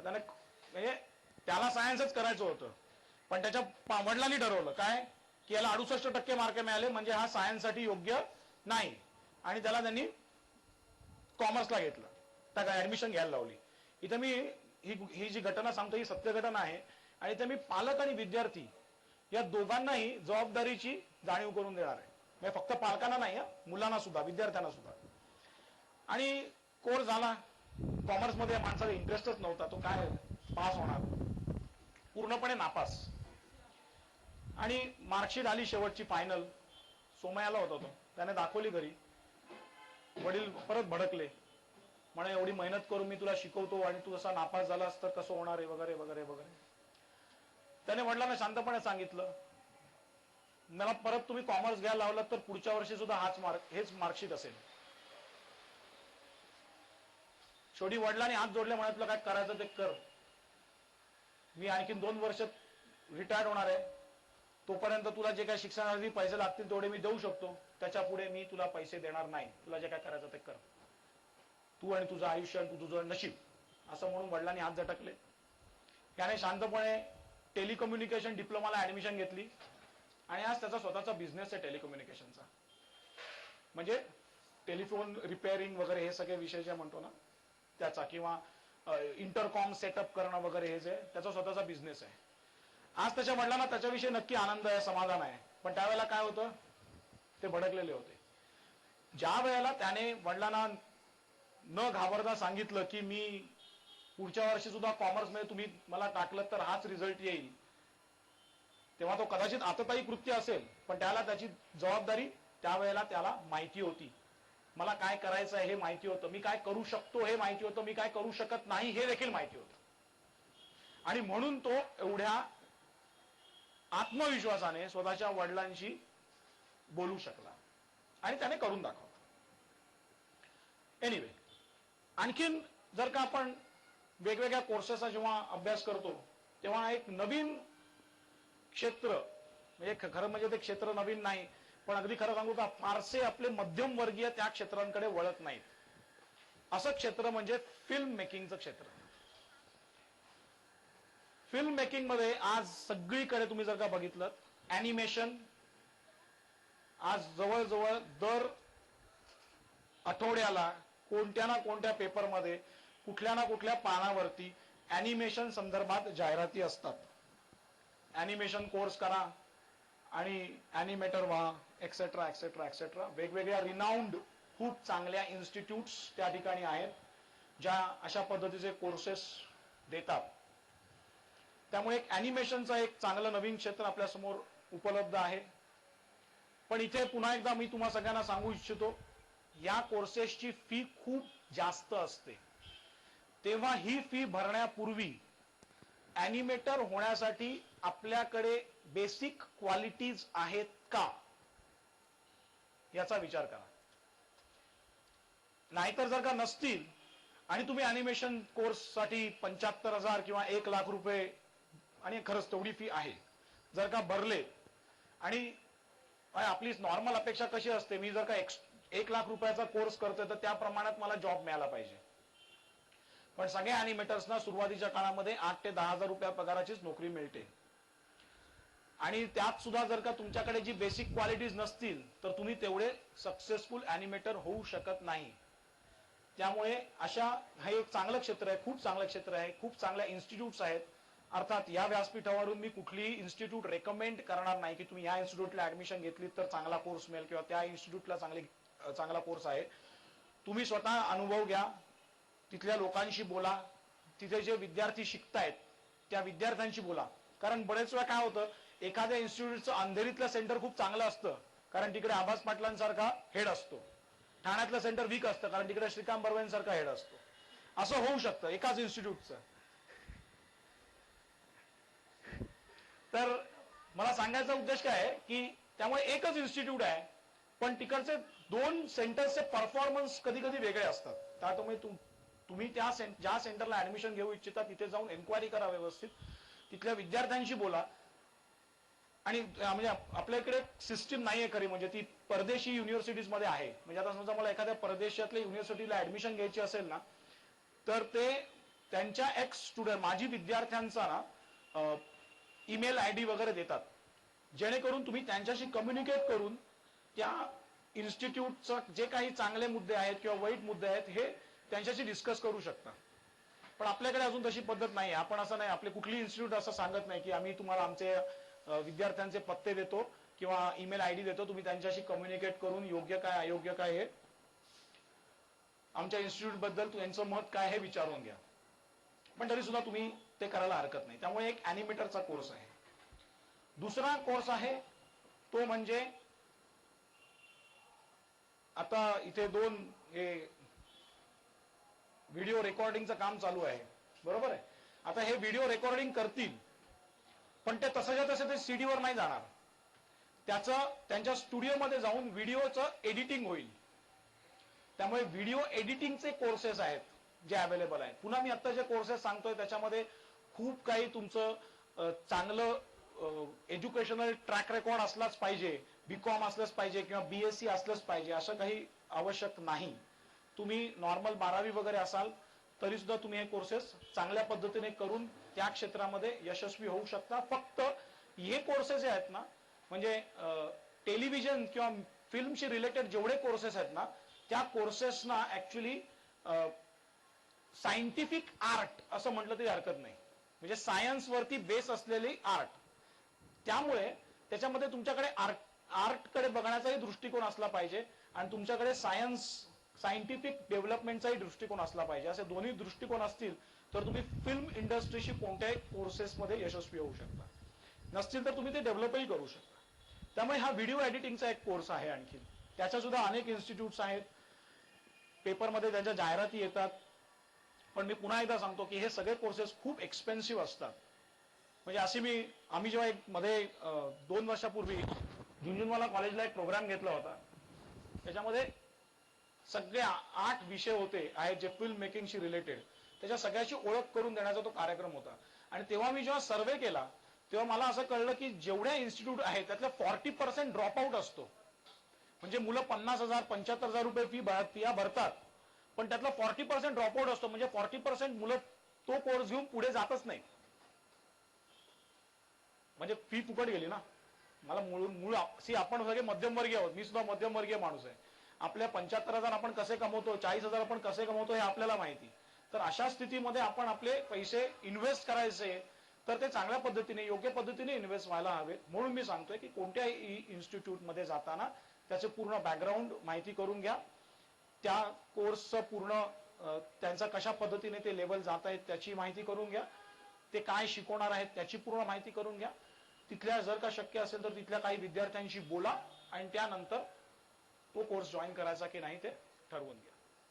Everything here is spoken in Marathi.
त्याने म्हणजे त्याला सायन्सच करायचं होतं, पण त्याच्या वडिलांनी ठरवलं काय की याला 68% मार्क मिळाले म्हणजे हा सायन्ससाठी योग्य नाही, आणि त्याला त्यांनी कॉमर्सला घेतलं, त्या ऍडमिशन घ्यायला लावली. इथं मी ही जी घटना सांगतो ही सत्य घटना आहे, आणि इथं मी पालक आणि विद्यार्थी या दोघांनाही जबाबदारीची जाणीव करून देणार आहे. म्हणजे फक्त पालकांना नाही, मुलांना सुद्धा, विद्यार्थ्यांना सुद्धा. आणि कोर्स झाला, कॉमर्समध्ये माणसाला इंटरेस्टच नव्हता, तो काय पास होणार, पूर्णपणे नापास. आणि मार्कशीट आली शेवटची फायनल, सोमयाला होता तो, त्याने दाखवली घरी. वडील परत भडकले, म्हणे एवढी मेहनत करून मी तुला शिकवतो आणि तू असा नापास झालास तर कसं होणार आहे, वगैरे वगैरे वगैरे. त्याने वडिलांना शांतपणे सांगितलं, मला परत तुम्ही कॉमर्स घ्यायला लावलं तर पुढच्या वर्षी सुद्धा हेच मार्कशीट असेल. शेवटी वडिलांनी हात जोडले, म्हणत काय करायचं ते कर, मी आणखी 2 वर्ष रिटायर्ड होणार आहे, तोपर्यंत तुला जे काही शिक्षणासाठी पैसे लागतील तेवढे मी देऊ शकतो, त्याच्या पुढे मी तुला पैसे देणार नाही, तुला जे काय करायचं ते कर, तू आणि तुझं आयुष्य आणि तुझं नशीब, असं म्हणून वडिलांनी हात झटकले. त्याने शांतपणे टेलिकम्युनिकेशन डिप्लोमाला ऍडमिशन घेतली, आणि आज त्याचा स्वतःचा बिझनेस आहे टेलिकम्युनिकेशनचा. म्हणजे टेलिफोन रिपेअरिंग वगैरे हे सगळे विषय जे म्हणतो ना त्याचा, किंवा इंटरकॉम सेटअप करणं वगैरे, हे जे त्याचा स्वतःचा बिझनेस आहे. आज त्याच्या वडिलांना त्याच्याविषयी नक्की आनंद आहे, समाधान आहे, पण त्यावेळेला काय होतं, ते भडकलेले होते. ज्या वेळेला त्याने वडिलांना न घाबरता सांगितलं की मी पुढच्या वर्षी सुद्धा कॉमर्समध्ये तुम्ही मला टाकलं तर हाच रिझल्ट येईल, तेव्हा तो कदाचित आततायी कृत्य असेल, पण त्याला त्याची जबाबदारी त्यावेळेला त्याला माहिती होती. मला काय करायचं आहे हे माहिती होतं, मी काय करू शकतो हे माहिती होतं, मी काय करू शकत नाही हे देखील माहिती होतं. आणि म्हणून तो एवढ्या आत्मविश्वासाने स्वतःच्या वडिलांशी बोलू शकला, आणि त्याने करून दाखवलं. एनिवे, आणखीन जर का आपण वेगवेगळ्या कोर्सेसचा जेव्हा अभ्यास करतो तेव्हा एक नवीन क्षेत्र, म्हणजे खरं म्हणजे ते क्षेत्र नवीन नाही, पण अगदी खरं सांगू का फारसे आपले मध्यमवर्गीय त्या क्षेत्रांकडे वळत नाहीत, असं क्षेत्र म्हणजे फिल्म मेकिंगचं क्षेत्र. फिल्म मेकिंग मध्ये आज सगळीकडे तुम्ही जर का बघितलं, ऍनिमेशन आज जवळजवळ दर आठवड्याला कोणत्या ना कोणत्या पेपरमध्ये कुठल्या ना कुठल्या पानावरती ऍनिमेशन संदर्भात जाहिराती असतात. ऍनिमेशन कोर्स करा आणि ऍनिमेटर व्हा, एक्सेट्रा एक्सेट्रा एक्सेट्रा. वेगवेगळ्या रिनाऊंड खूप चांगल्या इन्स्टिट्यूट्स त्या ठिकाणी आहेत ज्या अशा पद्धतीचे कोर्सेस देतात. त्यामुळे एक ऍनिमेशनचा एक चांगलं नवीन क्षेत्र आपल्या समोर उपलब्ध आहे. पण इथे पुन्हा एकदा मी तुम्हा सगळ्यांना सांगू इच्छितो, या कोर्सेसची फी खूप जास्त असते. तेव्हा ही फी भरण्यापूर्वी ऍनिमेटर होण्यासाठी आपल्याकडे बेसिक क्वालिटीज आहेत का याचा विचार करा. नाहीतर जर का नसतील आणि तुम्ही ऍनिमेशन कोर्ससाठी 75,000 किंवा 1,00,000 रुपये, आणि खरंच तेवढी फी आहे, जर का भरले, आणि आपली नॉर्मल अपेक्षा कशी असते, मी जर का 1,00,000 रुपयाचा कोर्स करतोय तर त्या प्रमाणात मला जॉब मिळाला पाहिजे. पण सगळ्या ऍनिमेटर्सना सुरुवातीच्या काळामध्ये 8,000 ते 10,000 रुपया पगाराचीच नोकरी मिळते, आणि त्यात सुद्धा जर का तुमच्याकडे जी बेसिक क्वालिटीज नसतील तर तुम्ही तेवढे सक्सेसफुल ऍनिमेटर होऊ शकत नाही. त्यामुळे हे एक चांगलं क्षेत्र आहे, खूप चांगलं क्षेत्र आहे, खूप चांगल्या इन्स्टिट्यूट्स आहेत. अर्थात या व्यासपीठावरून मी कुठलीही इन्स्टिट्यूट रेकमेंड करणार नाही की तुम्ही या इन्स्टिट्यूटला ऍडमिशन घेतली तर चांगला कोर्स मिळेल किंवा त्या इन्स्टिट्यूटला चांगला कोर्स आहे. तुम्ही स्वतः अनुभव घ्या, तिथल्या लोकांशी बोला, तिथे जे विद्यार्थी शिकतायत त्या विद्यार्थ्यांशी बोला. कारण बरेच वेळा काय होतं, एखाद्या इन्स्टिट्यूटचं अंधेरीतलं सेंटर खूप चांगलं असतं कारण तिकडे आभास पाटलांसारखा हेड असतो, ठाण्यातलं सेंटर वीक असतं कारण तिकडे श्रीकांत बर्वेंसारखा हेड असतो. असं होऊ शकतं एकाच इन्स्टिट्यूटचं. तर मला सांगायचा उद्देश काय आहे की त्यामुळे एकच इन्स्टिट्यूट आहे, पण तिकडचे 2 सेंटरचे परफॉर्मन्स कधी कधी वेगळे असतात. त्यामुळे तुम्ही ज्या सेंटरला ऍडमिशन घेऊ इच्छिता तिथे जाऊन एन्क्वायरी करा व्यवस्थित, तिथल्या विद्यार्थ्यांशी बोला. आणि म्हणजे आपल्याकडे सिस्टीम नाहीये खरी, म्हणजे ती परदेशी युनिव्हर्सिटीज मध्ये आहे. म्हणजे आता समजा मला एखाद्या परदेशातल्या युनिव्हर्सिटीला ऍडमिशन घ्यायची असेल ना, तर ते त्यांच्या एक्स स्टुडंट माझी विद्यार्थ्यांचा ना ईमेल आयडी वगैरे देतात, जेणेकरून तुम्ही त्यांच्याशी कम्युनिकेट करून त्या इन्स्टिट्यूटचं जे काही चांगले मुद्दे आहेत किंवा वाईट मुद्दे आहेत हे त्यांच्याशी डिस्कस करू शकता. पण आपल्याकडे अजून तशी पद्धत नाही. आपण असं नाही, आपले कुठली इन्स्टिट्यूट असं सांगत नाही की आम्ही तुम्हाला आमचे विद्यार्थ्यांचे पत्ते देतो किंवा ईमेल आयडी देतो, तुम्ही त्यांच्याशी कम्युनिकेट करून योग्य काय अयोग्य काय हे आमच्या इन्स्टिट्यूट बद्दल त्यांचं मत काय हे विचारून घ्या. पण तरी सुद्धा तुम्ही ते करायला हरकत नाही. त्यामुळे एक अॅनिमेटरचा कोर्स आहे. दुसरा कोर्स आहे तो म्हणजे आता इथे दोन हे व्हिडिओ रेकॉर्डिंगचं काम चालू आहे, बरोबर आहे. आता हे व्हिडिओ रेकॉर्डिंग करतील, पण ते तसंच्या तसं ते सीडीवर नाही जाणार. त्याचं त्यांच्या स्टुडिओमध्ये जाऊन व्हिडिओचं एडिटिंग होईल. त्यामुळे व्हिडिओ एडिटिंगचे कोर्सेस आहेत जे अवेलेबल आहेत. पुन्हा मी आता जे कोर्सेस सांगतोय त्याच्यामध्ये खूप काही तुमचं चांगलं एज्युकेशनल ट्रॅक रेकॉर्ड असलाच पाहिजे, बीकॉम असलंच पाहिजे किंवा बीएससी असलंच पाहिजे असं काही आवश्यक नाही. तुम्ही नॉर्मल 12वी वगैरे असाल तरी सुद्धा तुम्ही हे कोर्सेस चांगल्या पद्धतीने करून त्या क्षेत्रामध्ये यशस्वी होऊ शकता. फक्त हे कोर्सेस जे आहेत ना, म्हणजे टेलिव्हिजन किंवा फिल्मशी रिलेटेड जेवढे कोर्सेस आहेत ना, त्या कोर्सेसना ऍक्च्युली सायंटिफिक आर्ट असं म्हटलं तरी हरकत नाही. म्हणजे सायन्स वरती बेस असलेली आर्ट. त्यामुळे त्याच्यामध्ये तुमच्याकडे आर्टकडे बघण्याचाही दृष्टिकोन असला पाहिजे आणि तुमच्याकडे सायंटिफिक डेव्हलपमेंटचाही दृष्टिकोन असला पाहिजे. असे दोन्ही दृष्टिकोन असतील तर तुम्ही फिल्म इंडस्ट्रीशी कोणत्याही कोर्सेसमध्ये यशस्वी होऊ शकता. नसतील तर तुम्ही ते डेव्हलपही करू शकता. त्यामुळे हा व्हिडिओ एडिटिंगचा एक कोर्स आहे. आणखी त्याच्या सुद्धा अनेक इन्स्टिट्यूट्स आहेत, पेपरमध्ये त्यांच्या जाहिराती येतात. पण मी पुन्हा एकदा सांगतो की हे सगळे कोर्सेस खूप एक्सपेन्सिव्ह असतात. म्हणजे आम्ही जेव्हा एक मध्ये 2 वर्षापूर्वी झुंझुनवाला कॉलेजला एक प्रोग्राम घेतला होता, त्याच्यामध्ये सगळे 8 विषय होते आहेत जे फिल्म मेकिंगशी रिलेटेड, त्याच्या सगळ्याची ओळख करून देण्याचा तो कार्यक्रम होता. आणि तेव्हा मी जेव्हा सर्व्हे केला तेव्हा मला असं कळलं की जेवढ्या इन्स्टिट्यूट आहेत त्यातल्या 40% ड्रॉपआउट असतो. म्हणजे मुलं 50,000 75,000 रुपये फी भरतात, पण त्यातला 40% ड्रॉपआउट असतो. म्हणजे 40% मुलं तो कोर्स घेऊन पुढे जातच नाही. म्हणजे फी फुकट गेली ना. मला आपण सगळे मध्यमवर्गीय आहोत, मी सुद्धा मध्यमवर्गीय माणूस आहे. आपल्या 75,000 आपण कसे कमवतो, 40,000 आपण कसे कमवतो हे आपल्याला माहिती. तर अशा स्थितीमध्ये आपण आपले पैसे इन्व्हेस्ट करायचे तर ते चांगल्या पद्धतीने योग्य पद्धतीने इन्व्हेस्ट व्हायला हवे. म्हणून मी सांगतोय की कोणत्याही इन्स्टिट्यूटमध्ये जाताना त्याचे पूर्ण बॅकग्राऊंड माहिती करून घ्या. त्या कोर्सचं पूर्ण त्यांचा कशा पद्धतीने ते लेवल जात आहेत त्याची माहिती करून घ्या. ते काय शिकवणार आहेत त्याची पूर्ण माहिती करून घ्या. तिथल्या जर का शक्य असेल तर तिथल्या काही विद्यार्थ्यांशी बोला आणि त्यानंतर तो कोर्स जॉईन करायचा की नाही ते ठरवून घ्या.